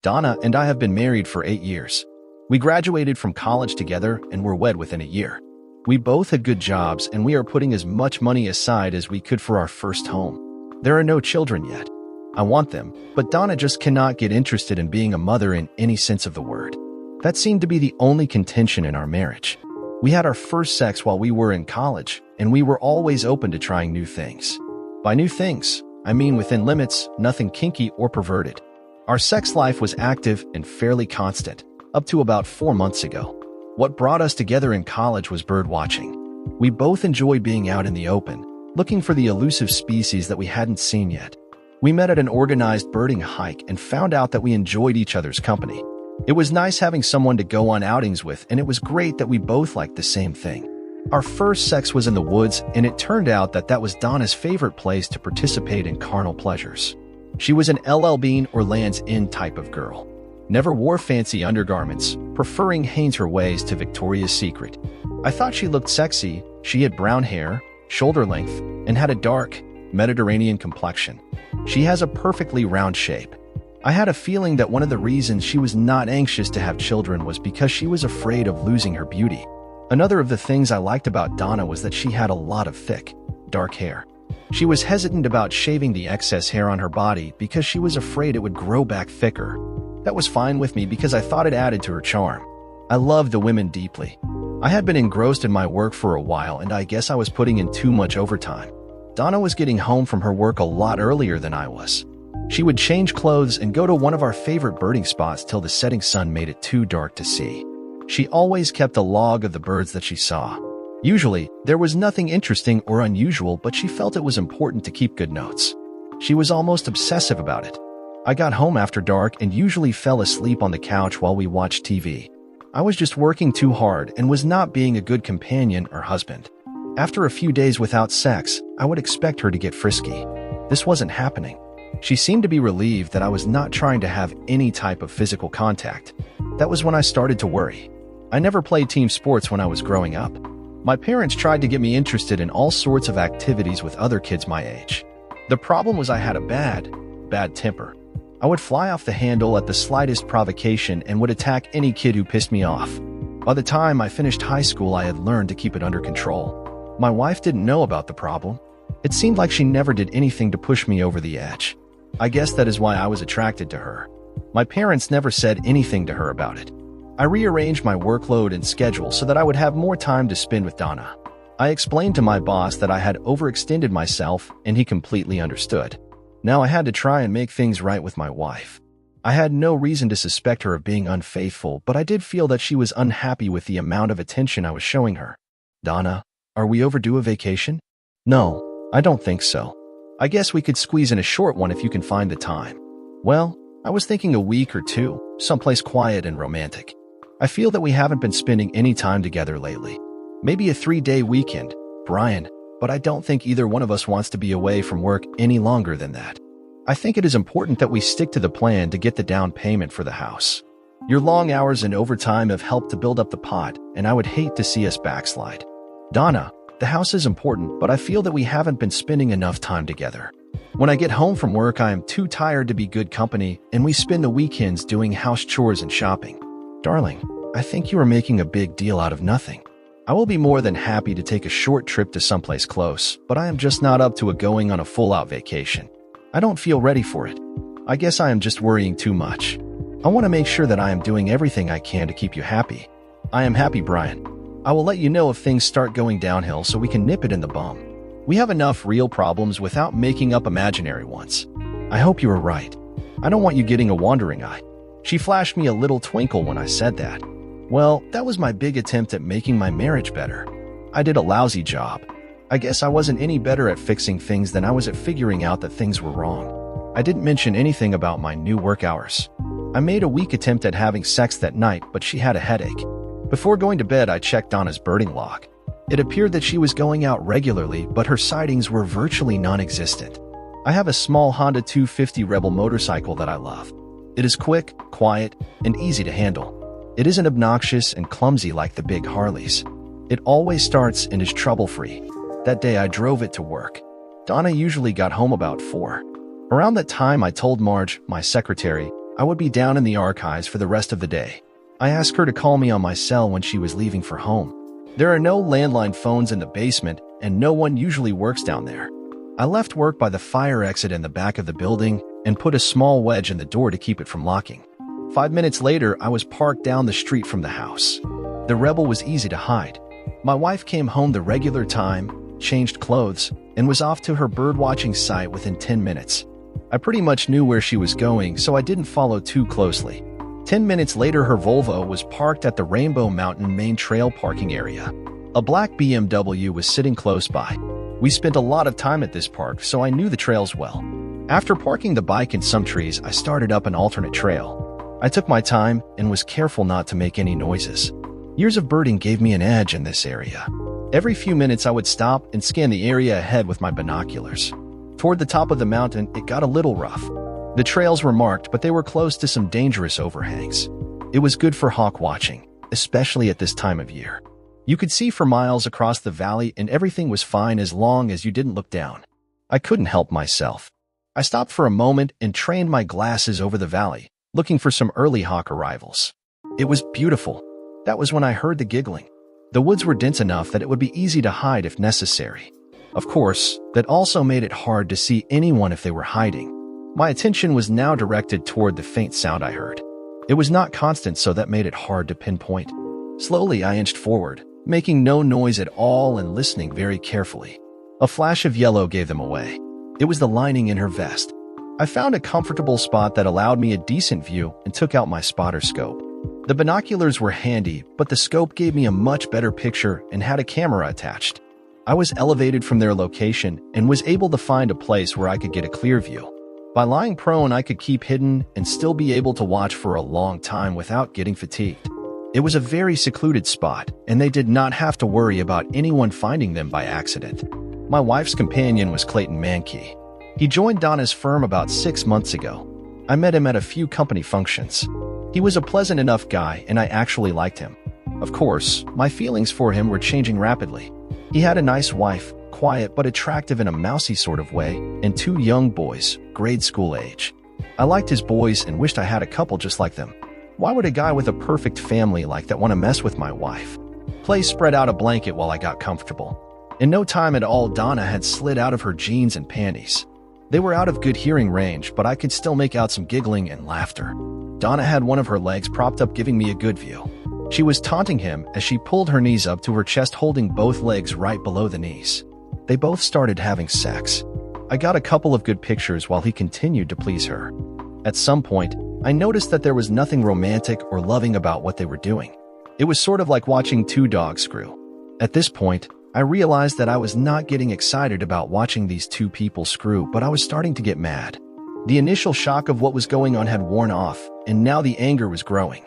Donna and I have been married for 8 years. We graduated from college together and were wed within a year. We both had good jobs and we are putting as much money aside as we could for our first home. There are no children yet. I want them, but Donna just cannot get interested in being a mother in any sense of the word. That seemed to be the only contention in our marriage. We had our first sex while we were in college, and we were always open to trying new things. By new things, I mean within limits, nothing kinky or perverted. Our sex life was active and fairly constant, up to about 4 months ago. What brought us together in college was bird watching. We both enjoy being out in the open, looking for the elusive species that we hadn't seen yet. We met at an organized birding hike and found out that we enjoyed each other's company. It was nice having someone to go on outings with, and it was great that we both liked the same thing. Our first sex was in the woods, and it turned out that that was Donna's favorite place to participate in carnal pleasures. She was an LL Bean or Land's End type of girl. Never wore fancy undergarments, preferring Hanes her ways to Victoria's Secret. I thought she looked sexy. She had brown hair, shoulder length, and had a dark, Mediterranean complexion. She has a perfectly round shape. I had a feeling that one of the reasons she was not anxious to have children was because she was afraid of losing her beauty. Another of the things I liked about Donna was that she had a lot of thick, dark hair. She was hesitant about shaving the excess hair on her body because she was afraid it would grow back thicker. That was fine with me because I thought it added to her charm. I loved the women deeply. I had been engrossed in my work for a while, and I guess I was putting in too much overtime. Donna was getting home from her work a lot earlier than I was. She would change clothes and go to one of our favorite birding spots till the setting sun made it too dark to see. She always kept a log of the birds that she saw. Usually, there was nothing interesting or unusual, but she felt it was important to keep good notes. She was almost obsessive about it. I got home after dark and usually fell asleep on the couch while we watched TV. I was just working too hard and was not being a good companion or husband. After a few days without sex, I would expect her to get frisky. This wasn't happening. She seemed to be relieved that I was not trying to have any type of physical contact. That was when I started to worry. I never played team sports when I was growing up. My parents tried to get me interested in all sorts of activities with other kids my age. The problem was I had a bad temper. I would fly off the handle at the slightest provocation and would attack any kid who pissed me off. By the time I finished high school, I had learned to keep it under control. My wife didn't know about the problem. It seemed like she never did anything to push me over the edge. I guess that is why I was attracted to her. My parents never said anything to her about it. I rearranged my workload and schedule so that I would have more time to spend with Donna. I explained to my boss that I had overextended myself, and he completely understood. Now I had to try and make things right with my wife. I had no reason to suspect her of being unfaithful, but I did feel that she was unhappy with the amount of attention I was showing her. Donna, are we overdue a vacation? No, I don't think so. I guess we could squeeze in a short one if you can find the time. Well, I was thinking a week or two, someplace quiet and romantic. I feel that we haven't been spending any time together lately. Maybe a 3-day weekend, Brian, but I don't think either one of us wants to be away from work any longer than that. I think it is important that we stick to the plan to get the down payment for the house. Your long hours and overtime have helped to build up the pot, and I would hate to see us backslide. Donna, the house is important, but I feel that we haven't been spending enough time together. When I get home from work, I am too tired to be good company, and we spend the weekends doing house chores and shopping. Darling, I think you are making a big deal out of nothing. I will be more than happy to take a short trip to someplace close, but I am just not up to going on a full-out vacation. I don't feel ready for it. I guess I am just worrying too much. I want to make sure that I am doing everything I can to keep you happy. I am happy, Brian. I will let you know if things start going downhill so we can nip it in the bum. We have enough real problems without making up imaginary ones. I hope you are right. I don't want you getting a wandering eye. She flashed me a little twinkle when I said that. Well, that was my big attempt at making my marriage better. I did a lousy job. I guess I wasn't any better at fixing things than I was at figuring out that things were wrong. I didn't mention anything about my new work hours. I made a weak attempt at having sex that night, but she had a headache. Before going to bed, I checked Donna's birding log. It appeared that she was going out regularly, but her sightings were virtually non-existent. I have a small Honda 250 Rebel motorcycle that I love. It is quick, quiet, and easy to handle. It isn't obnoxious and clumsy like the big Harleys. It always starts and is trouble-free. That day I drove it to work. Donna usually got home about 4. Around that time I told Marge, my secretary, I would be down in the archives for the rest of the day. I asked her to call me on my cell when she was leaving for home. There are no landline phones in the basement, and no one usually works down there. I left work by the fire exit in the back of the building and put a small wedge in the door to keep it from locking. 5 minutes later, I was parked down the street from the house. The rebel was easy to hide. My wife came home the regular time, changed clothes, and was off to her birdwatching site within 10 minutes. I pretty much knew where she was going, so I didn't follow too closely. 10 minutes later, her Volvo was parked at the Rainbow Mountain main trail parking area. A black BMW was sitting close by. We spent a lot of time at this park, so I knew the trails well. After parking the bike in some trees, I started up an alternate trail. I took my time and was careful not to make any noises. Years of birding gave me an edge in this area. Every few minutes, I would stop and scan the area ahead with my binoculars. Toward the top of the mountain, it got a little rough. The trails were marked, but they were close to some dangerous overhangs. It was good for hawk watching, especially at this time of year. You could see for miles across the valley and everything was fine as long as you didn't look down. I couldn't help myself. I stopped for a moment and trained my glasses over the valley, looking for some early hawk arrivals. It was beautiful. That was when I heard the giggling. The woods were dense enough that it would be easy to hide if necessary. Of course, that also made it hard to see anyone if they were hiding. My attention was now directed toward the faint sound I heard. It was not constant, so that made it hard to pinpoint. Slowly, I inched forward, making no noise at all and listening very carefully. A flash of yellow gave them away. It was the lining in her vest. I found a comfortable spot that allowed me a decent view and took out my spotter scope. The binoculars were handy, but the scope gave me a much better picture and had a camera attached. I was elevated from their location and was able to find a place where I could get a clear view. By lying prone, I could keep hidden and still be able to watch for a long time without getting fatigued. It was a very secluded spot, and they did not have to worry about anyone finding them by accident. My wife's companion was Clayton Mankey. He joined Donna's firm about 6 months ago. I met him at a few company functions. He was a pleasant enough guy, and I actually liked him. Of course, my feelings for him were changing rapidly. He had a nice wife, quiet but attractive in a mousy sort of way, and 2 young boys, grade school age. I liked his boys and wished I had a couple just like them. Why would a guy with a perfect family like that want to mess with my wife? Clay spread out a blanket while I got comfortable. In no time at all, Donna had slid out of her jeans and panties. They were out of good hearing range, but I could still make out some giggling and laughter. Donna had one of her legs propped up, giving me a good view. She was taunting him as she pulled her knees up to her chest, holding both legs right below the knees. They both started having sex. I got a couple of good pictures while he continued to please her. At some point, I noticed that there was nothing romantic or loving about what they were doing. It was sort of like watching 2 dogs screw. At this point, I realized that I was not getting excited about watching these 2 people screw, but I was starting to get mad. The initial shock of what was going on had worn off, and now the anger was growing.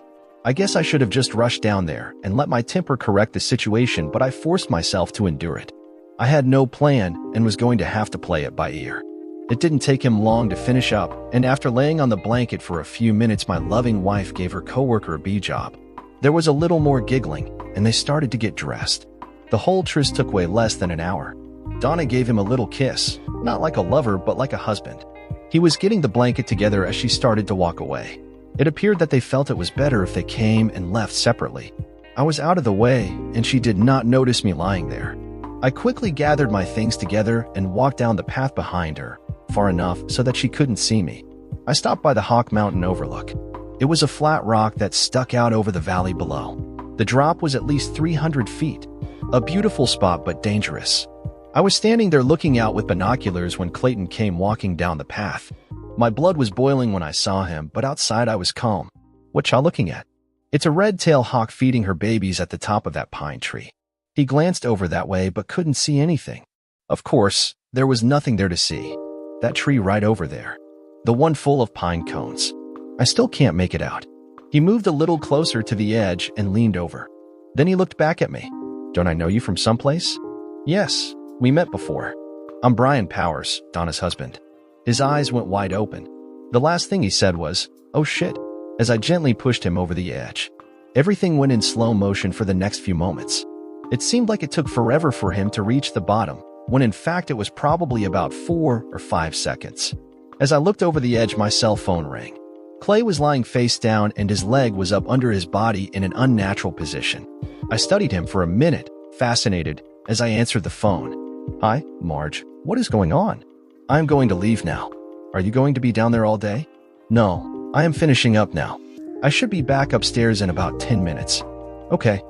I guess I should have just rushed down there and let my temper correct the situation, but I forced myself to endure it. I had no plan and was going to have to play it by ear. It didn't take him long to finish up, and after laying on the blanket for a few minutes, my loving wife gave her coworker a B-job. There was a little more giggling, and they started to get dressed. The whole tryst took way less than an hour. Donna gave him a little kiss, not like a lover but like a husband. He was getting the blanket together as she started to walk away. It appeared that they felt it was better if they came and left separately. I was out of the way, and she did not notice me lying there. I quickly gathered my things together and walked down the path behind her, far enough so that she couldn't see me. I stopped by the Hawk Mountain overlook. It was a flat rock that stuck out over the valley below. The drop was at least 300 feet. A beautiful spot, but dangerous. I was standing there looking out with binoculars when Clayton came walking down the path. My blood was boiling when I saw him, but outside I was calm. What y'all looking at? It's a red-tailed hawk feeding her babies at the top of that pine tree. He glanced over that way but couldn't see anything. Of course, there was nothing there to see. That tree right over there. The one full of pine cones. I still can't make it out. He moved a little closer to the edge and leaned over. Then he looked back at me. Don't I know you from someplace? Yes, we met before. I'm Brian Powers, Donna's husband. His eyes went wide open. The last thing he said was, "Oh shit," as I gently pushed him over the edge. Everything went in slow motion for the next few moments. It seemed like it took forever for him to reach the bottom, when in fact it was probably about 4 or 5 seconds. As I looked over the edge, my cell phone rang. Clay was lying face down and his leg was up under his body in an unnatural position. I studied him for a minute, fascinated, as I answered the phone. Hi, Marge. What is going on? I'm going to leave now. Are you going to be down there all day? No, I am finishing up now. I should be back upstairs in about 10 minutes. Okay.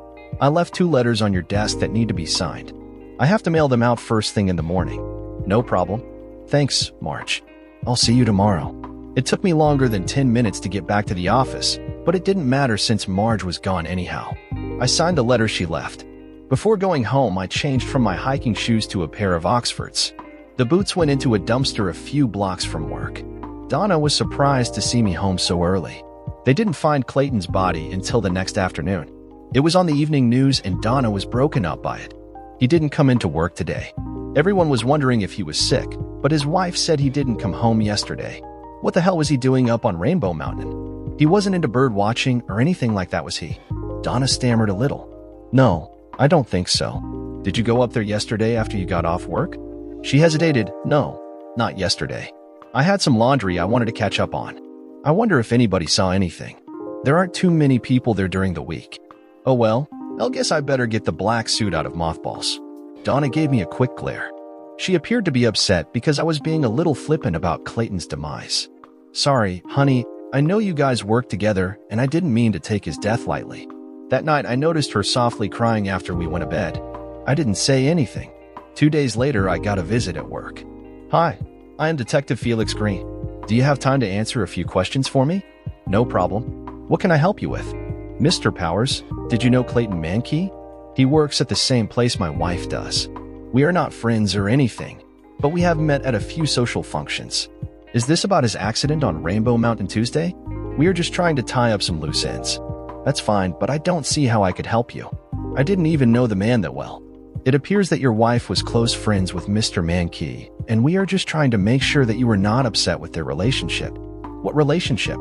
I left 2 letters on your desk that need to be signed. I have to mail them out first thing in the morning. No problem. Thanks, Marge. I'll see you tomorrow. It took me longer than 10 minutes to get back to the office, but it didn't matter since Marge was gone anyhow. I signed the letter she left. Before going home, I changed from my hiking shoes to a pair of Oxfords. The boots went into a dumpster a few blocks from work. Donna was surprised to see me home so early. They didn't find Clayton's body until the next afternoon. It was on the evening news and Donna was broken up by it. He didn't come into work today. Everyone was wondering if he was sick, but his wife said he didn't come home yesterday. What the hell was he doing up on Rainbow Mountain? He wasn't into bird watching or anything like that, was he? Donna stammered a little. No, I don't think so. Did you go up there yesterday after you got off work? She hesitated. No, not yesterday. I had some laundry I wanted to catch up on. I wonder if anybody saw anything. There aren't too many people there during the week. Oh well, I guess I better get the black suit out of mothballs. Donna gave me a quick glare. She appeared to be upset because I was being a little flippant about Clayton's demise. Sorry, honey, I know you guys work together and I didn't mean to take his death lightly. That night I noticed her softly crying after we went to bed. I didn't say anything. 2 days later I got a visit at work. Hi, I am Detective Felix Green. Do you have time to answer a few questions for me? No problem. What can I help you with? Mr. Powers, did you know Clayton Mankey? He works at the same place my wife does. We are not friends or anything, but we have met at a few social functions. Is this about his accident on Rainbow Mountain Tuesday? We are just trying to tie up some loose ends. That's fine, but I don't see how I could help you. I didn't even know the man that well. It appears that your wife was close friends with Mr. Mankey, and we are just trying to make sure that you were not upset with their relationship. What relationship?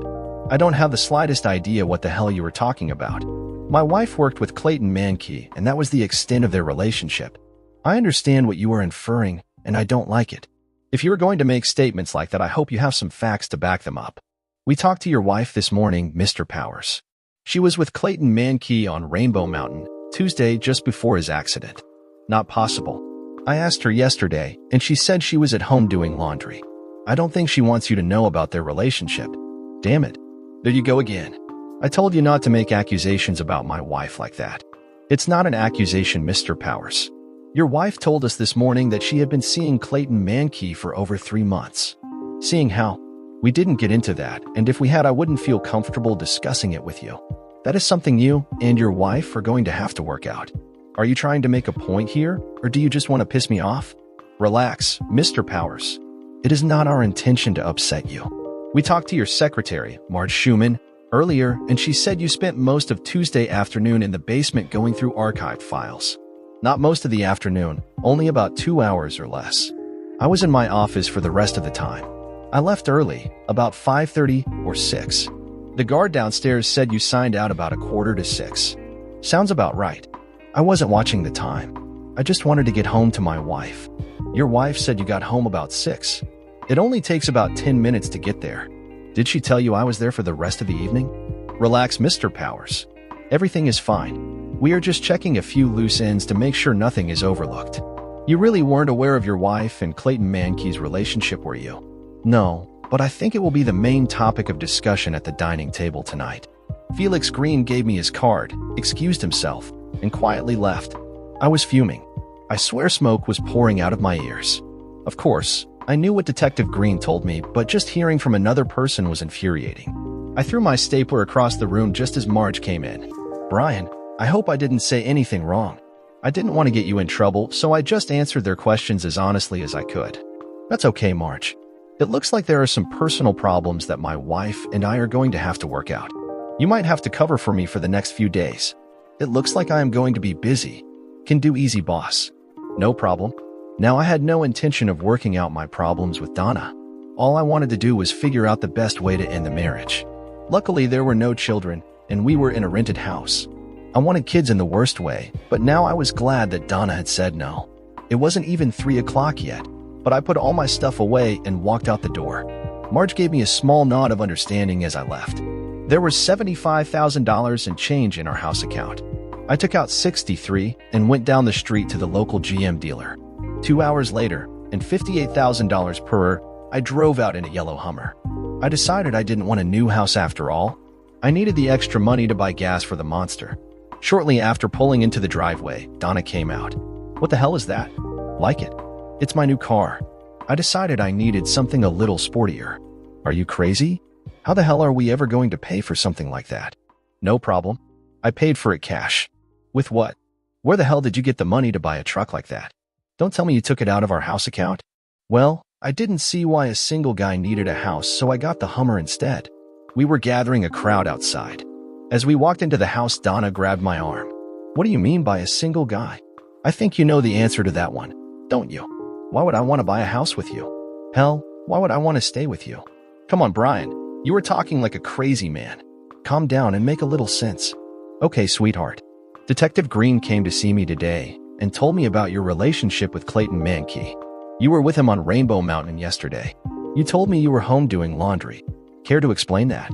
I don't have the slightest idea what the hell you were talking about. My wife worked with Clayton Mankey, and that was the extent of their relationship. I understand what you are inferring, and I don't like it. If you are going to make statements like that, I hope you have some facts to back them up. We talked to your wife this morning, Mr. Powers. She was with Clayton Mankey on Rainbow Mountain, Tuesday just before his accident. Not possible. I asked her yesterday, and she said she was at home doing laundry. I don't think she wants you to know about their relationship. Damn it. There you go again. I told you not to make accusations about my wife like that. It's not an accusation, Mr. Powers. Your wife told us this morning that she had been seeing Clayton Mankey for over 3 months. Seeing how? We didn't get into that, and if we had, I wouldn't feel comfortable discussing it with you. That is something you and your wife are going to have to work out. Are you trying to make a point here, or do you just want to piss me off? Relax, Mr. Powers. It is not our intention to upset you. We talked to your secretary, Marge Schumann, earlier, and she said you spent most of Tuesday afternoon in the basement going through archived files. Not most of the afternoon, only about 2 hours or less. I was in my office for the rest of the time. I left early, about 5:30 or 6. The guard downstairs said you signed out about 5:45. Sounds about right. I wasn't watching the time. I just wanted to get home to my wife. Your wife said you got home about 6. It only takes about 10 minutes to get there. Did she tell you I was there for the rest of the evening? Relax, Mr. Powers. Everything is fine. We are just checking a few loose ends to make sure nothing is overlooked. You really weren't aware of your wife and Clayton Mankey's relationship, were you? No, but I think it will be the main topic of discussion at the dining table tonight. Felix Green gave me his card, excused himself, and quietly left. I was fuming. I swear smoke was pouring out of my ears. Of course, I knew what Detective Green told me, but just hearing from another person was infuriating. I threw my stapler across the room just as Marge came in. Brian, I hope I didn't say anything wrong. I didn't want to get you in trouble, so I just answered their questions as honestly as I could. That's okay, Marge. It looks like there are some personal problems that my wife and I are going to have to work out. You might have to cover for me for the next few days. It looks like I am going to be busy. Can do easy, boss. No problem. Now, I had no intention of working out my problems with Donna. All I wanted to do was figure out the best way to end the marriage. Luckily, there were no children, and we were in a rented house. I wanted kids in the worst way, but now I was glad that Donna had said no. It wasn't even 3 o'clock yet, but I put all my stuff away and walked out the door. Marge gave me a small nod of understanding as I left. There was $75,000 in change in our house account. I took out $63 and went down the street to the local GM dealer. 2 hours later, and $58,000 per, I drove out in a yellow Hummer. I decided I didn't want a new house after all. I needed the extra money to buy gas for the monster. Shortly after pulling into the driveway, Donna came out. "What the hell is that?" "Like it. It's my new car. I decided I needed something a little sportier." "Are you crazy? How the hell are we ever going to pay for something like that?" "No problem. I paid for it cash." "With what? Where the hell did you get the money to buy a truck like that? Don't tell me you took it out of our house account." "Well, I didn't see why a single guy needed a house, so I got the Hummer instead." We were gathering a crowd outside. As we walked into the house, Donna grabbed my arm. "What do you mean by a single guy? I think you know the answer to that one, don't you? Why would I want to buy a house with you? Hell, why would I want to stay with you? Come on, Brian, you were talking like a crazy man. Calm down and make a little sense." "Okay, sweetheart. Detective Green came to see me today and told me about your relationship with Clayton Mankey. You were with him on Rainbow Mountain yesterday. You told me you were home doing laundry. Care to explain that?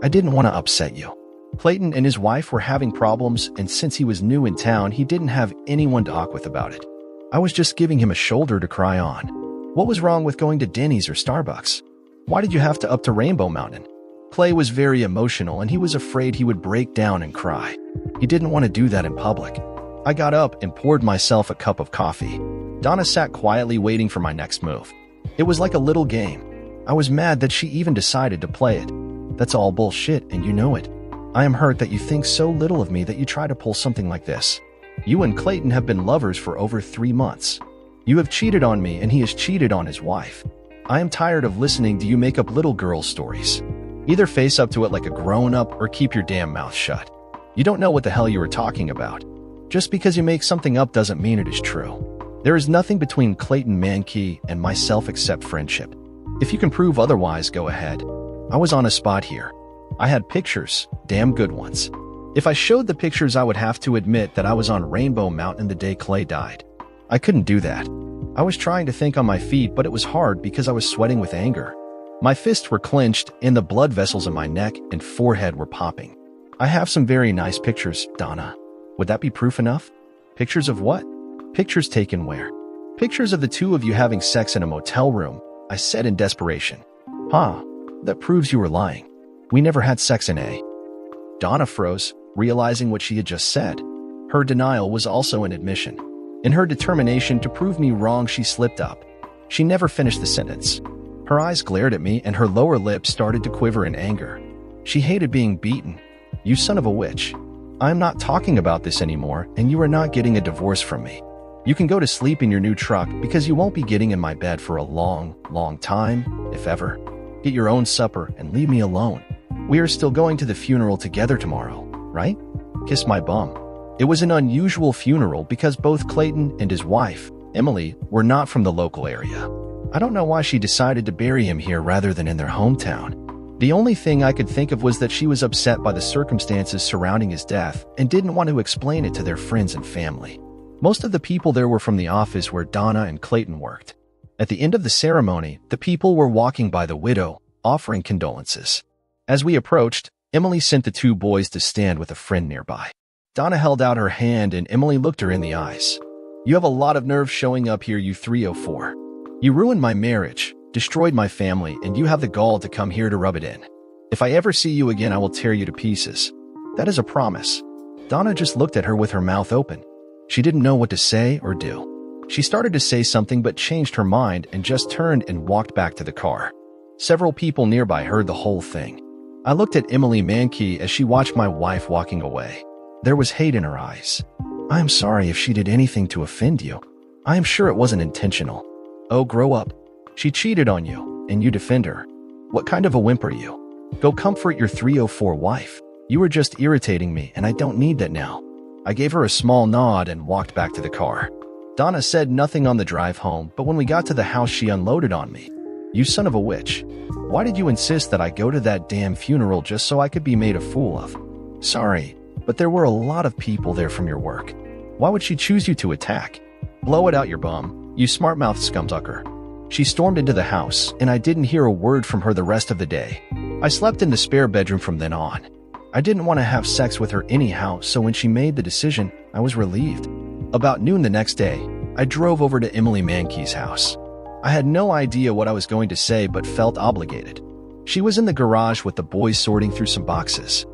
I didn't want to upset you. Clayton and his wife were having problems, and since he was new in town, he didn't have anyone to talk with about it. I was just giving him a shoulder to cry on. What was wrong with going to Denny's or Starbucks? Why did you have to up to Rainbow Mountain?" Clay was very emotional, and he was afraid he would break down and cry. He didn't want to do that in public. I got up and poured myself a cup of coffee. Donna sat quietly waiting for my next move. It was like a little game. I was mad that she even decided to play it. "That's all bullshit, and you know it. I am hurt that you think so little of me that you try to pull something like this. You and Clayton have been lovers for over 3 months. You have cheated on me, and he has cheated on his wife. I am tired of listening to you make up little girl stories. Either face up to it like a grown-up or keep your damn mouth shut. You don't know what the hell you are talking about. Just because you make something up doesn't mean it is true. There is nothing between Clayton Mankey and myself except friendship. If you can prove otherwise, go ahead. I was on a spot here. I had pictures, damn good ones. If I showed the pictures, I would have to admit that I was on Rainbow Mountain the day Clay died. I couldn't do that. I was trying to think on my feet, but it was hard because I was sweating with anger. My fists were clenched, and the blood vessels in my neck and forehead were popping. I have some very nice pictures, Donna. Would that be proof enough? Pictures of what? Pictures taken where? Pictures of the two of you having sex in a motel room, I said in desperation. Huh, that proves you were lying. We never had sex in a... Donna froze, realizing what she had just said. Her denial was also an admission. In her determination to prove me wrong, she slipped up. She never finished the sentence. Her eyes glared at me and her lower lip started to quiver in anger. She hated being beaten. You son of a witch. I am not talking about this anymore, and you are not getting a divorce from me. You can go to sleep in your new truck because you won't be getting in my bed for a long, long time, if ever. Get your own supper and leave me alone. We are still going to the funeral together tomorrow, right? Kiss my bum. It was an unusual funeral because both Clayton and his wife, Emily, were not from the local area. I don't know why she decided to bury him here rather than in their hometown. The only thing I could think of was that she was upset by the circumstances surrounding his death and didn't want to explain it to their friends and family. Most of the people there were from the office where Donna and Clayton worked. At the end of the ceremony, the people were walking by the widow, offering condolences. As we approached, Emily sent the two boys to stand with a friend nearby. Donna held out her hand and Emily looked her in the eyes. You have a lot of nerve showing up here, you 304. You ruined my marriage, destroyed my family, and you have the gall to come here to rub it in. If I ever see you again, I will tear you to pieces. That is a promise. Donna just looked at her with her mouth open. She didn't know what to say or do. She started to say something but changed her mind and just turned and walked back to the car. Several people nearby heard the whole thing. I looked at Emily Mankey as she watched my wife walking away. There was hate in her eyes. I am sorry if she did anything to offend you. I am sure it wasn't intentional. Oh, grow up. She cheated on you, and you defend her. What kind of a wimp are you? Go comfort your 304 wife. You were just irritating me, and I don't need that now. I gave her a small nod and walked back to the car. Donna said nothing on the drive home, but when we got to the house, she unloaded on me. You son of a witch. Why did you insist that I go to that damn funeral just so I could be made a fool of? Sorry, but there were a lot of people there from your work. Why would she choose you to attack? Blow it out your bum, you smart-mouthed scumsucker. She stormed into the house, and I didn't hear a word from her the rest of the day. I slept in the spare bedroom from then on. I didn't want to have sex with her anyhow, so when she made the decision, I was relieved. About noon the next day, I drove over to Emily Mankey's house. I had no idea what I was going to say but felt obligated. She was in the garage with the boys sorting through some boxes.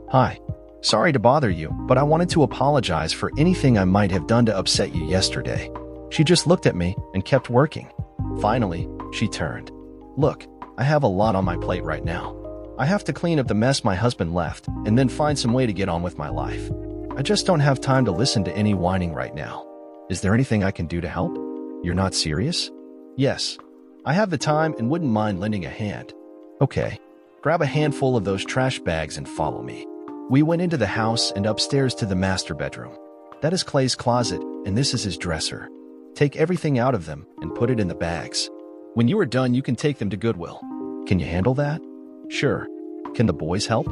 "Hi. Sorry to bother you, but I wanted to apologize for anything I might have done to upset you yesterday." She just looked at me and kept working. Finally, she turned. "Look, I have a lot on my plate right now. I have to clean up the mess my husband left and then find some way to get on with my life. I just don't have time to listen to any whining right now. Is there anything I can do to help? You're not serious?" "Yes. I have the time and wouldn't mind lending a hand." "Okay. Grab a handful of those trash bags and follow me." We went into the house and upstairs to the master bedroom. That is Clay's closet, and this is his dresser. Take everything out of them and put it in the bags. When you are done, you can take them to Goodwill. Can you handle that? Sure. Can the boys help?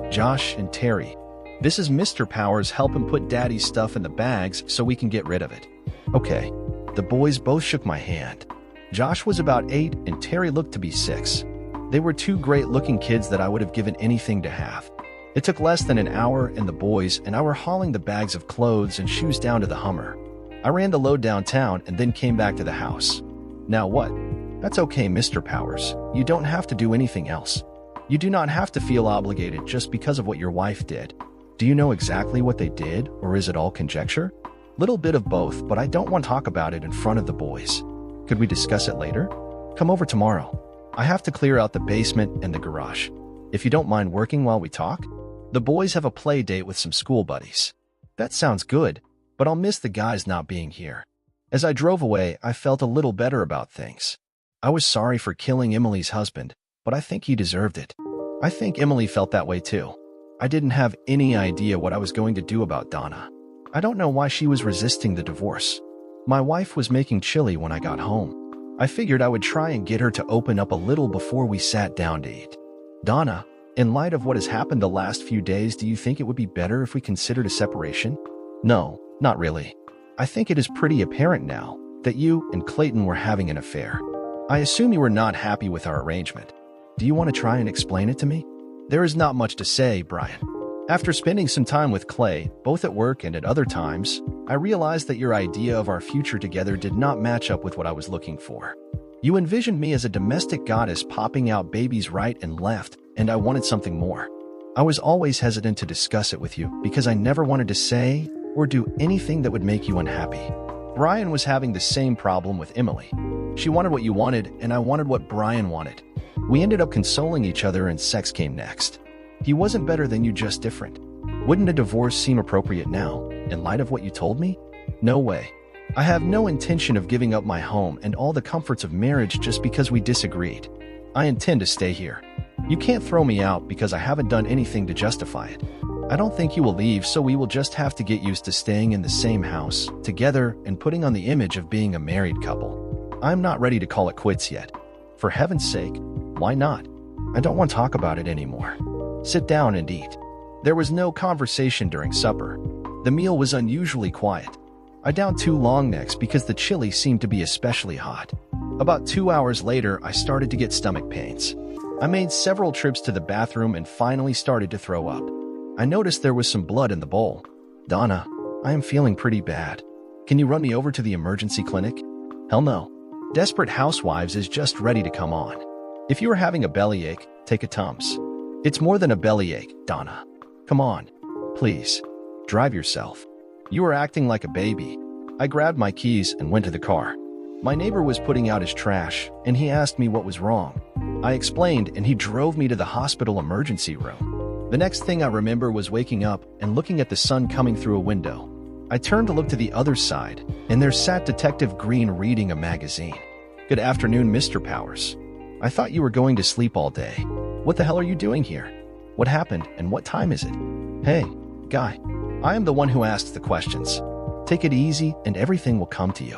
Josh and Terry. This is Mr. Powers. Help him put Daddy's stuff in the bags so we can get rid of it. Okay. The boys both shook my hand. Josh was about 8 and Terry looked to be 6. They were two great-looking kids that I would have given anything to have. It took less than an hour, and the boys and I were hauling the bags of clothes and shoes down to the Hummer. I ran the load downtown and then came back to the house. Now what? That's okay, Mr. Powers. You don't have to do anything else. You do not have to feel obligated just because of what your wife did. Do you know exactly what they did, or is it all conjecture? Little bit of both, but I don't want to talk about it in front of the boys. Could we discuss it later? Come over tomorrow. I have to clear out the basement and the garage. If you don't mind working while we talk? The boys have a play date with some school buddies. That sounds good, but I'll miss the guys not being here. As I drove away, I felt a little better about things. I was sorry for killing Emily's husband, but I think he deserved it. I think Emily felt that way too. I didn't have any idea what I was going to do about Donna. I don't know why she was resisting the divorce. My wife was making chili when I got home. I figured I would try and get her to open up a little before we sat down to eat. "Donna, in light of what has happened the last few days, do you think it would be better if we considered a separation?" "No, not really. I think it is pretty apparent now that you and Clayton were having an affair. I assume you were not happy with our arrangement. Do you want to try and explain it to me?" "There is not much to say, Brian. After spending some time with Clay, both at work and at other times, I realized that your idea of our future together did not match up with what I was looking for. You envisioned me as a domestic goddess popping out babies right and left, and I wanted something more. I was always hesitant to discuss it with you because I never wanted to say or do anything that would make you unhappy. Brian was having the same problem with Emily. She wanted what you wanted, and I wanted what Brian wanted. We ended up consoling each other, and sex came next. He wasn't better than you, just different. Wouldn't a divorce seem appropriate now, in light of what you told me? No way. I have no intention of giving up my home and all the comforts of marriage just because we disagreed. I intend to stay here. You can't throw me out because I haven't done anything to justify it. I don't think you will leave, so we will just have to get used to staying in the same house, together, and putting on the image of being a married couple. I'm not ready to call it quits yet. For heaven's sake, why not? I don't want to talk about it anymore. Sit down and eat." There was no conversation during supper. The meal was unusually quiet. I downed 2 long necks because the chili seemed to be especially hot. About 2 hours later, I started to get stomach pains. I made several trips to the bathroom and finally started to throw up. I noticed there was some blood in the bowl. "Donna, I am feeling pretty bad. Can you run me over to the emergency clinic?" "Hell no. Desperate Housewives is just ready to come on. If you are having a bellyache, take a Tums. It's more than a bellyache, Donna. Come on. Please. Drive yourself. You are acting like a baby." I grabbed my keys and went to the car. My neighbor was putting out his trash, and he asked me what was wrong. I explained, and he drove me to the hospital emergency room. The next thing I remember was waking up and looking at the sun coming through a window. I turned to look to the other side, and there sat Detective Green reading a magazine. "Good afternoon, Mr. Powers. I thought you were going to sleep all day. What the hell are you doing here? What happened, and what time is it?" "Hey, guy. I am the one who asks the questions. Take it easy, and everything will come to you."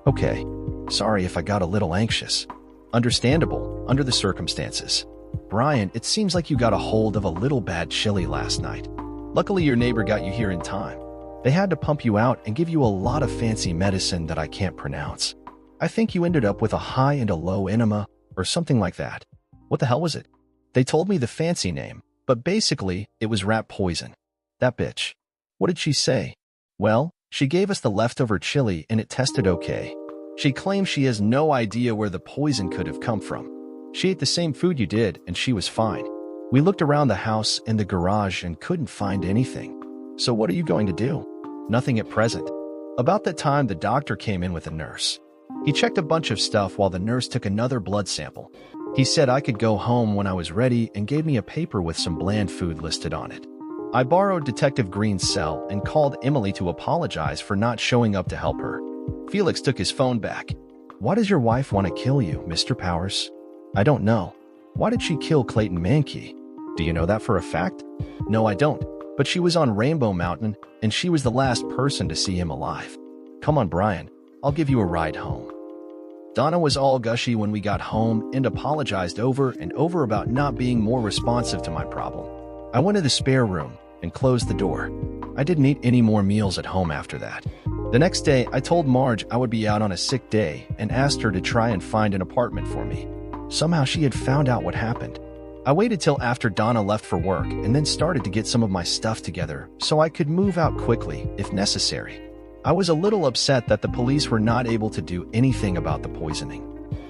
"Okay. Sorry if I got a little anxious." "Understandable, under the circumstances. Brian, it seems like you got a hold of a little bad chili last night. Luckily, your neighbor got you here in time. They had to pump you out and give you a lot of fancy medicine that I can't pronounce." I think you ended up with a high and a low enema, or something like that. What the hell was it? They told me the fancy name, but basically, it was rat poison. That bitch. What did she say? Well, she gave us the leftover chili and it tested okay. She claims she has no idea where the poison could have come from. She ate the same food you did and she was fine. We looked around the house and the garage and couldn't find anything. So what are you going to do? Nothing at present. About that time, the doctor came in with a nurse. He checked a bunch of stuff while the nurse took another blood sample. He said I could go home when I was ready and gave me a paper with some bland food listed on it. I borrowed Detective Green's cell and called Emily to apologize for not showing up to help her. Felix took his phone back. Why does your wife want to kill you, Mr. Powers? I don't know. Why did she kill Clayton Mankey? Do you know that for a fact? No, I don't. But she was on Rainbow Mountain, and she was the last person to see him alive. Come on, Brian. I'll give you a ride home. Donna was all gushy when we got home and apologized over and over about not being more responsive to my problem. I went to the spare room and closed the door. I didn't eat any more meals at home after that. The next day, I told Marge I would be out on a sick day and asked her to try and find an apartment for me. Somehow she had found out what happened. I waited till after Donna left for work and then started to get some of my stuff together so I could move out quickly if necessary. I was a little upset that the police were not able to do anything about the poisoning.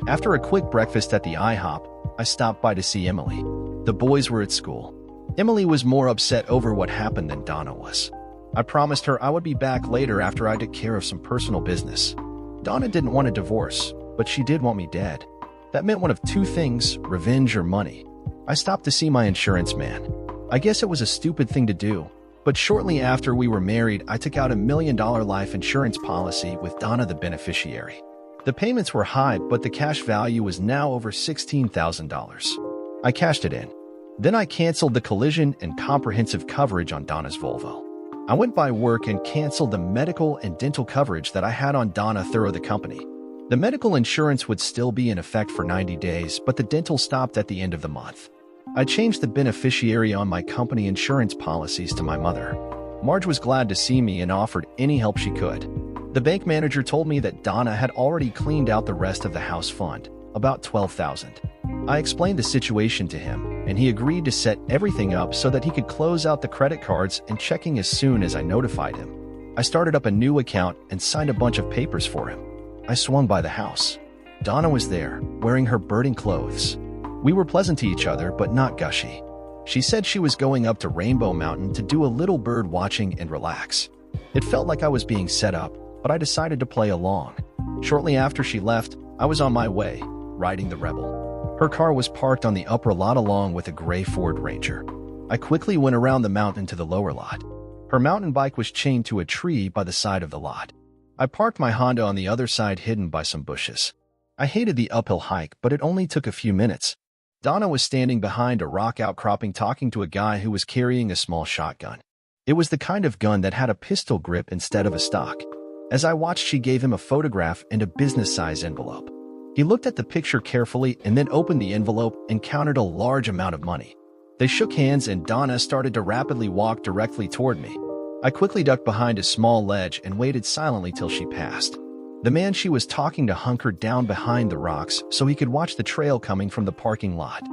After a quick breakfast at the IHOP, I stopped by to see Emily. The boys were at school. Emily was more upset over what happened than Donna was. I promised her I would be back later after I took care of some personal business. Donna didn't want a divorce, but she did want me dead. That meant one of two things, revenge or money. I stopped to see my insurance man. I guess it was a stupid thing to do, but shortly after we were married, I took out $1 million life insurance policy with Donna the beneficiary. The payments were high, but the cash value was now over $16,000. I cashed it in. Then I canceled the collision and comprehensive coverage on Donna's Volvo. I went by work and canceled the medical and dental coverage that I had on Donna through the company. The medical insurance would still be in effect for 90 days, but the dental stopped at the end of the month. I changed the beneficiary on my company insurance policies to my mother. Marge was glad to see me and offered any help she could. The bank manager told me that Donna had already cleaned out the rest of the house fund, about $12,000. I explained the situation to him, and he agreed to set everything up so that he could close out the credit cards and checking as soon as I notified him. I started up a new account and signed a bunch of papers for him. I swung by the house. Donna was there, wearing her birding clothes. We were pleasant to each other, but not gushy. She said she was going up to Rainbow Mountain to do a little bird watching and relax. It felt like I was being set up, but I decided to play along. Shortly after she left, I was on my way, riding the Rebel. Her car was parked on the upper lot along with a gray Ford Ranger. I quickly went around the mountain to the lower lot. Her mountain bike was chained to a tree by the side of the lot. I parked my Honda on the other side hidden by some bushes. I hated the uphill hike, but it only took a few minutes. Donna was standing behind a rock outcropping talking to a guy who was carrying a small shotgun. It was the kind of gun that had a pistol grip instead of a stock. As I watched, she gave him a photograph and a business-size envelope. He looked at the picture carefully and then opened the envelope and counted a large amount of money. They shook hands and Donna started to rapidly walk directly toward me. I quickly ducked behind a small ledge and waited silently till she passed. The man she was talking to hunkered down behind the rocks so he could watch the trail coming from the parking lot.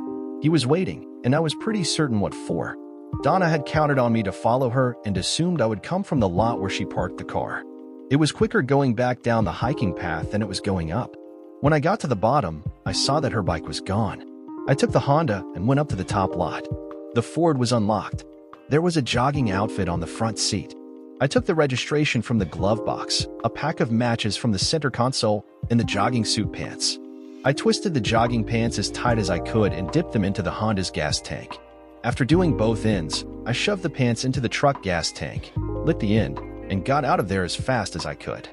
He was waiting, and I was pretty certain what for. Donna had counted on me to follow her and assumed I would come from the lot where she parked the car. It was quicker going back down the hiking path than it was going up. When I got to the bottom, I saw that her bike was gone. I took the Honda and went up to the top lot. The Ford was unlocked. There was a jogging outfit on the front seat. I took the registration from the glove box, a pack of matches from the center console, and the jogging suit pants. I twisted the jogging pants as tight as I could and dipped them into the Honda's gas tank. After doing both ends, I shoved the pants into the truck gas tank, lit the end, and got out of there as fast as I could.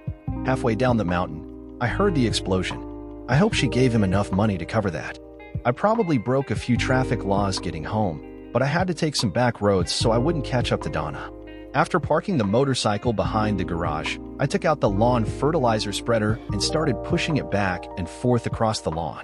Halfway down the mountain, I heard the explosion. I hope she gave him enough money to cover that. I probably broke a few traffic laws getting home, but I had to take some back roads so I wouldn't catch up to Donna. After parking the motorcycle behind the garage, I took out the lawn fertilizer spreader and started pushing it back and forth across the lawn.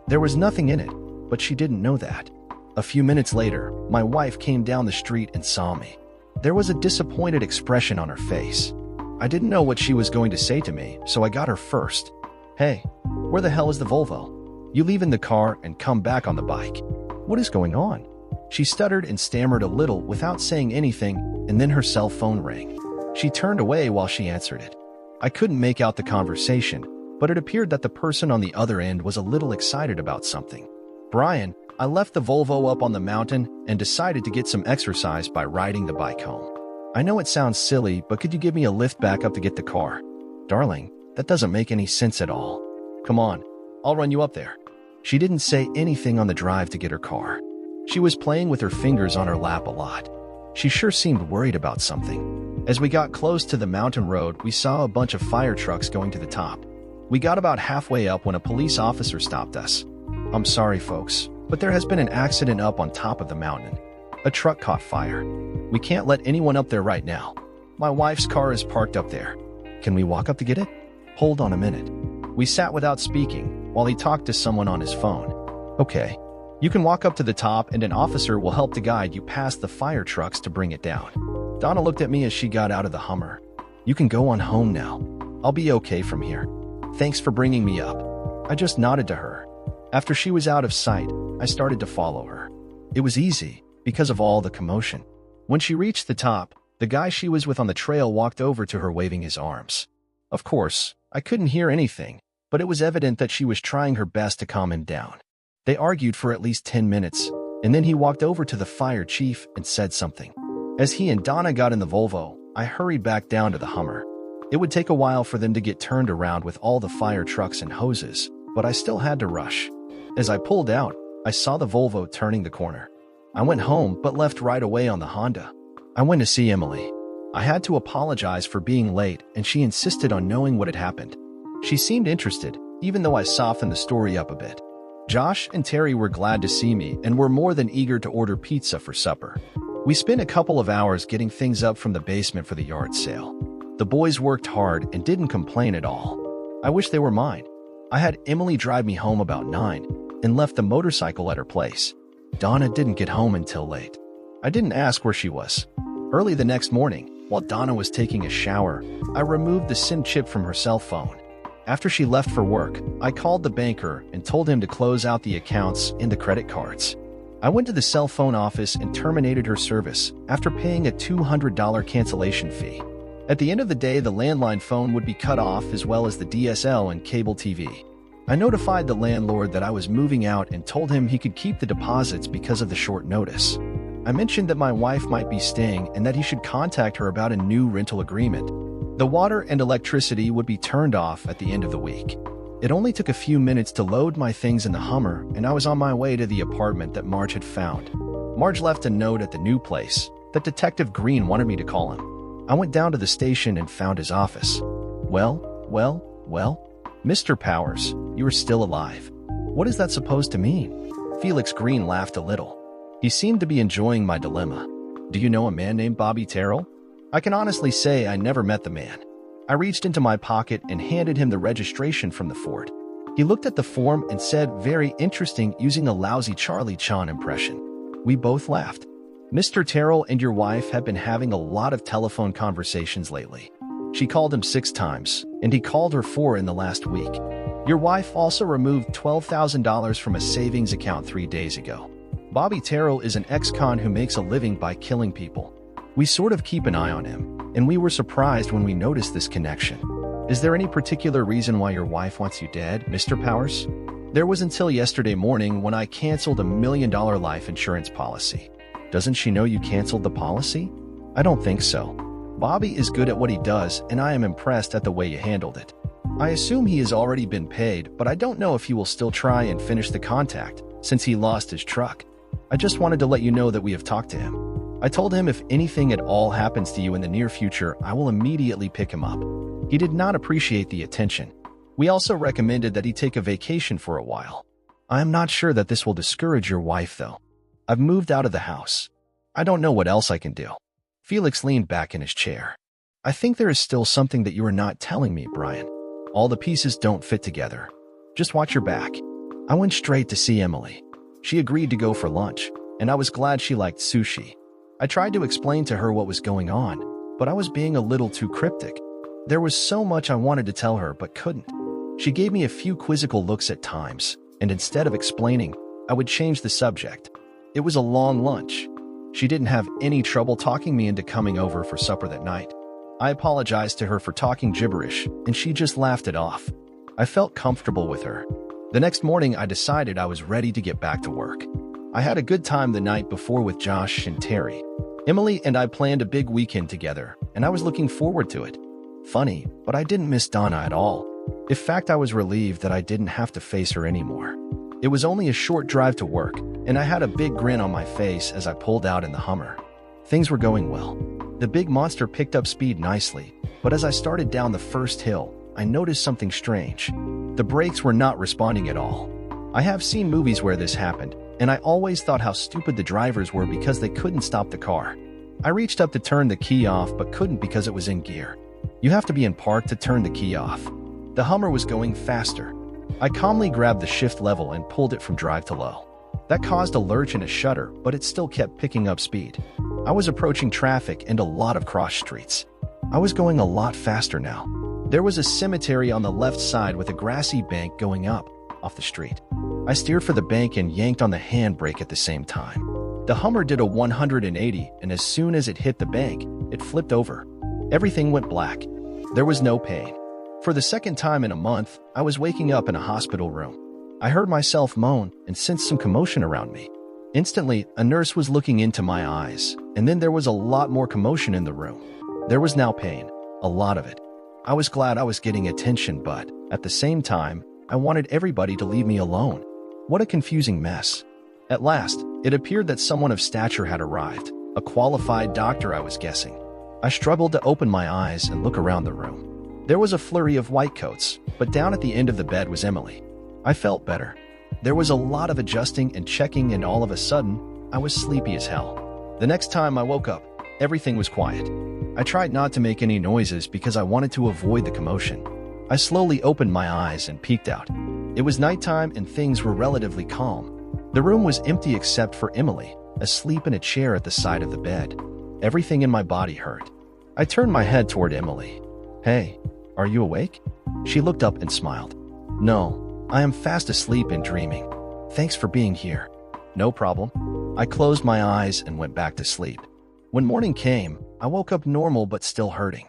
There was nothing in it, but she didn't know that. A few minutes later, my wife came down the street and saw me. There was a disappointed expression on her face. I didn't know what she was going to say to me, so I got her first. Hey, where the hell is the Volvo? You leave in the car and come back on the bike. What is going on? She stuttered and stammered a little without saying anything, and then her cell phone rang. She turned away while she answered it. I couldn't make out the conversation, but it appeared that the person on the other end was a little excited about something. Brian, I left the Volvo up on the mountain and decided to get some exercise by riding the bike home. I know it sounds silly, but could you give me a lift back up to get the car? Darling, that doesn't make any sense at all. Come on, I'll run you up there. She didn't say anything on the drive to get her car. She was playing with her fingers on her lap a lot. She sure seemed worried about something. As we got close to the mountain road, we saw a bunch of fire trucks going to the top. We got about halfway up when a police officer stopped us. I'm sorry, folks, but there has been an accident up on top of the mountain. A truck caught fire. We can't let anyone up there right now. My wife's car is parked up there. Can we walk up to get it? Hold on a minute. We sat without speaking while he talked to someone on his phone. Okay, you can walk up to the top and an officer will help to guide you past the fire trucks to bring it down. Donna looked at me as she got out of the Hummer. You can go on home now. I'll be okay from here. Thanks for bringing me up. I just nodded to her. After she was out of sight, I started to follow her. It was easy because of all the commotion. When she reached the top, the guy she was with on the trail walked over to her waving his arms. Of course, I couldn't hear anything, but it was evident that she was trying her best to calm him down. They argued for at least 10 minutes, and then he walked over to the fire chief and said something. As he and Donna got in the Volvo, I hurried back down to the Hummer. It would take a while for them to get turned around with all the fire trucks and hoses, but I still had to rush. As I pulled out, I saw the Volvo turning the corner. I went home but left right away on the Honda. I went to see Emily. I had to apologize for being late, and she insisted on knowing what had happened. She seemed interested, even though I softened the story up a bit. Josh and Terry were glad to see me and were more than eager to order pizza for supper. We spent a couple of hours getting things up from the basement for the yard sale. The boys worked hard and didn't complain at all. I wish they were mine. I had Emily drive me home about 9 and left the motorcycle at her place. Donna didn't get home until late. I didn't ask where she was. Early the next morning, while Donna was taking a shower, I removed the SIM chip from her cell phone. After she left for work, I called the banker and told him to close out the accounts and the credit cards. I went to the cell phone office and terminated her service after paying a $200 cancellation fee. At the end of the day, the landline phone would be cut off as well as the DSL and cable TV. I notified the landlord that I was moving out and told him he could keep the deposits because of the short notice. I mentioned that my wife might be staying and that he should contact her about a new rental agreement. The water and electricity would be turned off at the end of the week. It only took a few minutes to load my things in the Hummer, and I was on my way to the apartment that Marge had found. Marge left a note at the new place that Detective Green wanted me to call him. I went down to the station and found his office. Well, Mr. Powers, you are still alive. What is that supposed to mean? Felix Green laughed a little. He seemed to be enjoying my dilemma. Do you know a man named Bobby Terrell? I can honestly say I never met the man. I reached into my pocket and handed him the registration from the Ford. He looked at the form and said, "Very interesting," using a lousy Charlie Chan impression. We both laughed. Mr. Terrell and your wife have been having a lot of telephone conversations lately. She called him 6 times, and he called her 4 in the last week. Your wife also removed $12,000 from a savings account 3 days ago. Bobby Terrell is an ex-con who makes a living by killing people. We sort of keep an eye on him, and we were surprised when we noticed this connection. Is there any particular reason why your wife wants you dead, Mr. Powers? There was until yesterday morning when I canceled a $1 million life insurance policy. Doesn't she know you canceled the policy? I don't think so. Bobby is good at what he does, and I am impressed at the way you handled it. I assume he has already been paid, but I don't know if he will still try and finish the contact, since he lost his truck. I just wanted to let you know that we have talked to him. I told him if anything at all happens to you in the near future, I will immediately pick him up. He did not appreciate the attention. We also recommended that he take a vacation for a while. I am not sure that this will discourage your wife, though. I've moved out of the house. I don't know what else I can do. Felix leaned back in his chair. I think there is still something that you are not telling me, Brian. All the pieces don't fit together. Just watch your back. I went straight to see Emily. She agreed to go for lunch, and I was glad she liked sushi. I tried to explain to her what was going on, but I was being a little too cryptic. There was so much I wanted to tell her but couldn't. She gave me a few quizzical looks at times, and instead of explaining, I would change the subject. It was a long lunch. She didn't have any trouble talking me into coming over for supper that night. I apologized to her for talking gibberish, and she just laughed it off. I felt comfortable with her. The next morning, I decided I was ready to get back to work. I had a good time the night before with Josh and Terry. Emily and I planned a big weekend together, and I was looking forward to it. Funny, but I didn't miss Donna at all. In fact, I was relieved that I didn't have to face her anymore. It was only a short drive to work, and I had a big grin on my face as I pulled out in the Hummer. Things were going well. The big monster picked up speed nicely, but as I started down the first hill, I noticed something strange. The brakes were not responding at all. I have seen movies where this happened, and I always thought how stupid the drivers were because they couldn't stop the car. I reached up to turn the key off but couldn't because it was in gear. You have to be in park to turn the key off. The Hummer was going faster. I calmly grabbed the shift level and pulled it from drive to low. That caused a lurch and a shudder, but it still kept picking up speed. I was approaching traffic and a lot of cross streets. I was going a lot faster now. There was a cemetery on the left side with a grassy bank going up off the street. I steered for the bank and yanked on the handbrake at the same time. The Hummer did a 180, and as soon as it hit the bank, it flipped over. Everything went black. There was no pain. For the second time in a month, I was waking up in a hospital room. I heard myself moan and sensed some commotion around me. Instantly, a nurse was looking into my eyes, and then there was a lot more commotion in the room. There was now pain, a lot of it. I was glad I was getting attention, but at the same time, I wanted everybody to leave me alone. What a confusing mess. At last, it appeared that someone of stature had arrived, a qualified doctor, I was guessing. I struggled to open my eyes and look around the room. There was a flurry of white coats, but down at the end of the bed was Emily. I felt better. There was a lot of adjusting and checking, and all of a sudden, I was sleepy as hell. The next time I woke up, everything was quiet. I tried not to make any noises because I wanted to avoid the commotion. I slowly opened my eyes and peeked out. It was nighttime and things were relatively calm. The room was empty except for Emily, asleep in a chair at the side of the bed. Everything in my body hurt. I turned my head toward Emily. "Hey, are you awake?" She looked up and smiled. "No, I am fast asleep and dreaming. Thanks for being here." "No problem." I closed my eyes and went back to sleep. When morning came, I woke up normal but still hurting.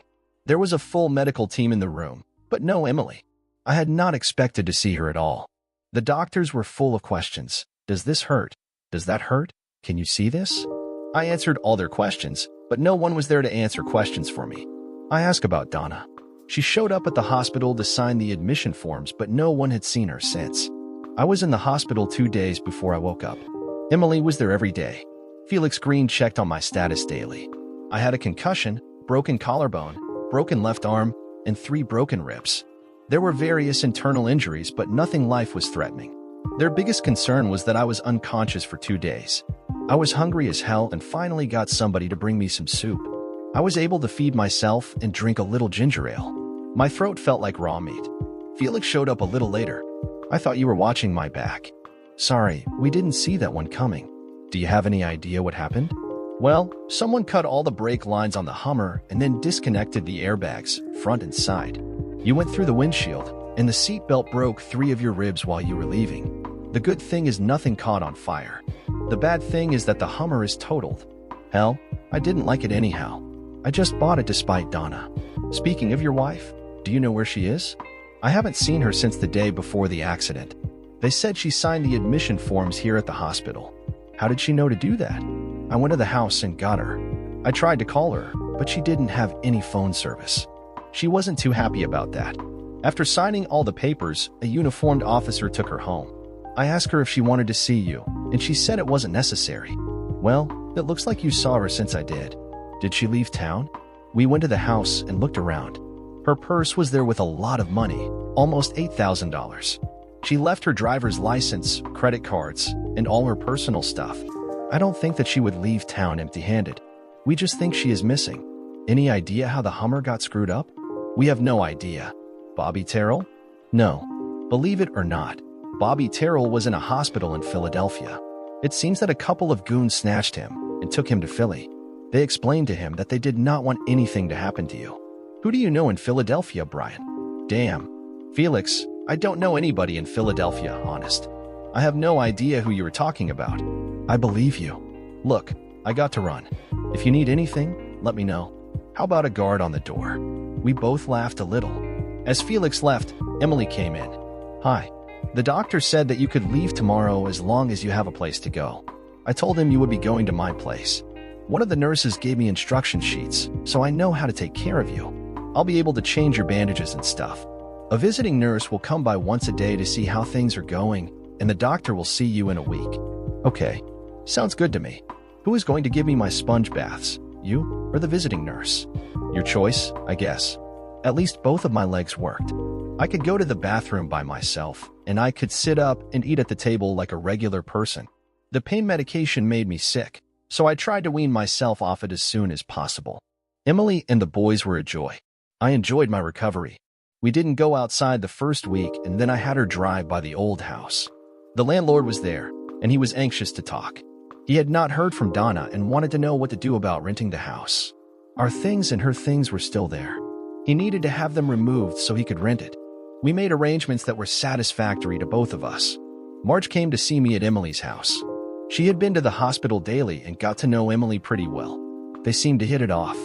There was a full medical team in the room, but no Emily. I had not expected to see her at all. The doctors were full of questions. "Does this hurt? Does that hurt? Can you see this?" I answered all their questions, but no one was there to answer questions for me. I asked about Donna. She showed up at the hospital to sign the admission forms, but no one had seen her since. I was in the hospital 2 days before I woke up. Emily was there every day. Felix Green checked on my status daily. I had a concussion, broken collarbone, broken left arm, and 3 broken ribs. There were various internal injuries, but nothing life was threatening. Their biggest concern was that I was unconscious for 2 days. I was hungry as hell and finally got somebody to bring me some soup. I was able to feed myself and drink a little ginger ale. My throat felt like raw meat. Felix showed up a little later. "I thought you were watching my back." "Sorry, we didn't see that one coming." "Do you have any idea what happened?" "Well, someone cut all the brake lines on the Hummer and then disconnected the airbags, front and side. You went through the windshield, and the seatbelt broke 3 of your ribs while you were leaving. The good thing is nothing caught on fire. The bad thing is that the Hummer is totaled. Hell, I didn't like it anyhow. I just bought it despite Donna. Speaking of your wife, do you know where she is?" "I haven't seen her since the day before the accident. They said she signed the admission forms here at the hospital." "How did she know to do that?" "I went to the house and got her. I tried to call her, but she didn't have any phone service. She wasn't too happy about that." After signing all the papers, a uniformed officer took her home. "I asked her if she wanted to see you, and she said it wasn't necessary." "Well, it looks like you saw her since I did." "Did she leave town?" "We went to the house and looked around. Her purse was there with a lot of money, almost $8,000. She left her driver's license, credit cards, and all her personal stuff. I don't think that she would leave town empty-handed. We just think she is missing." "Any idea how the Hummer got screwed up?" "We have no idea." "Bobby Terrell?" "No. Believe it or not, Bobby Terrell was in a hospital in Philadelphia. It seems that a couple of goons snatched him and took him to Philly. They explained to him that they did not want anything to happen to you." "Who do you know in Philadelphia, Brian?" "Damn. Felix, I don't know anybody in Philadelphia, honest. I have no idea who you were talking about. I believe you. Look, I got to run. If you need anything, let me know. How about a guard on the door? We both laughed a little. As Felix left, Emily came in. Hi. The doctor said that you could leave tomorrow as long as you have a place to go. I told him you would be going to my place. One of the nurses gave me instruction sheets, so I know how to take care of you. I'll be able to change your bandages and stuff. A visiting nurse will come by once a day to see how things are going, and the doctor will see you in a week. Okay, sounds good to me. Who is going to give me my sponge baths, you or the visiting nurse? Your choice, I guess. At least both of my legs worked. I could go to the bathroom by myself, and I could sit up and eat at the table like a regular person. The pain medication made me sick, so I tried to wean myself off it as soon as possible. Emily and the boys were a joy. I enjoyed my recovery. We didn't go outside the first week, and then I had her drive by the old house. The landlord was there, and he was anxious to talk. He had not heard from Donna and wanted to know what to do about renting the house. Our things and her things were still there. He needed to have them removed so he could rent it. We made arrangements that were satisfactory to both of us. Marge came to see me at Emily's house. She had been to the hospital daily and got to know Emily pretty well. They seemed to hit it off.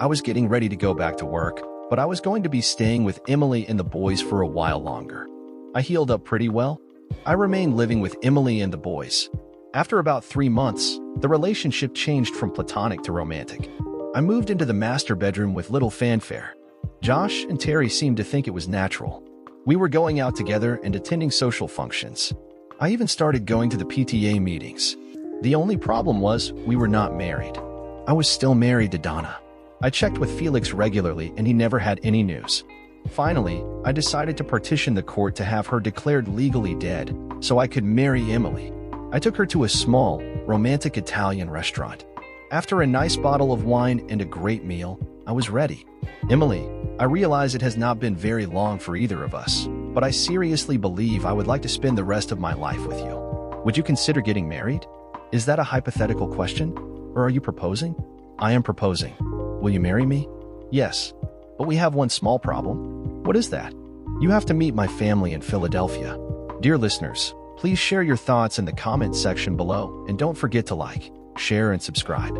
I was getting ready to go back to work, but I was going to be staying with Emily and the boys for a while longer. I healed up pretty well. I remained living with Emily and the boys. After about 3 months, the relationship changed from platonic to romantic. I moved into the master bedroom with little fanfare. Josh and Terry seemed to think it was natural. We were going out together and attending social functions. I even started going to the PTA meetings. The only problem was we were not married. I was still married to Donna. I checked with Felix regularly and he never had any news. Finally, I decided to petition the court to have her declared legally dead so I could marry Emily. I took her to a small, romantic Italian restaurant. After a nice bottle of wine and a great meal, I was ready. Emily, I realize it has not been very long for either of us, but I seriously believe I would like to spend the rest of my life with you. Would you consider getting married? Is that a hypothetical question? Or are you proposing? I am proposing. Will you marry me? Yes, but we have one small problem. What is that? You have to meet my family in Philadelphia. Dear listeners, please share your thoughts in the comments section below and don't forget to like, share, and subscribe.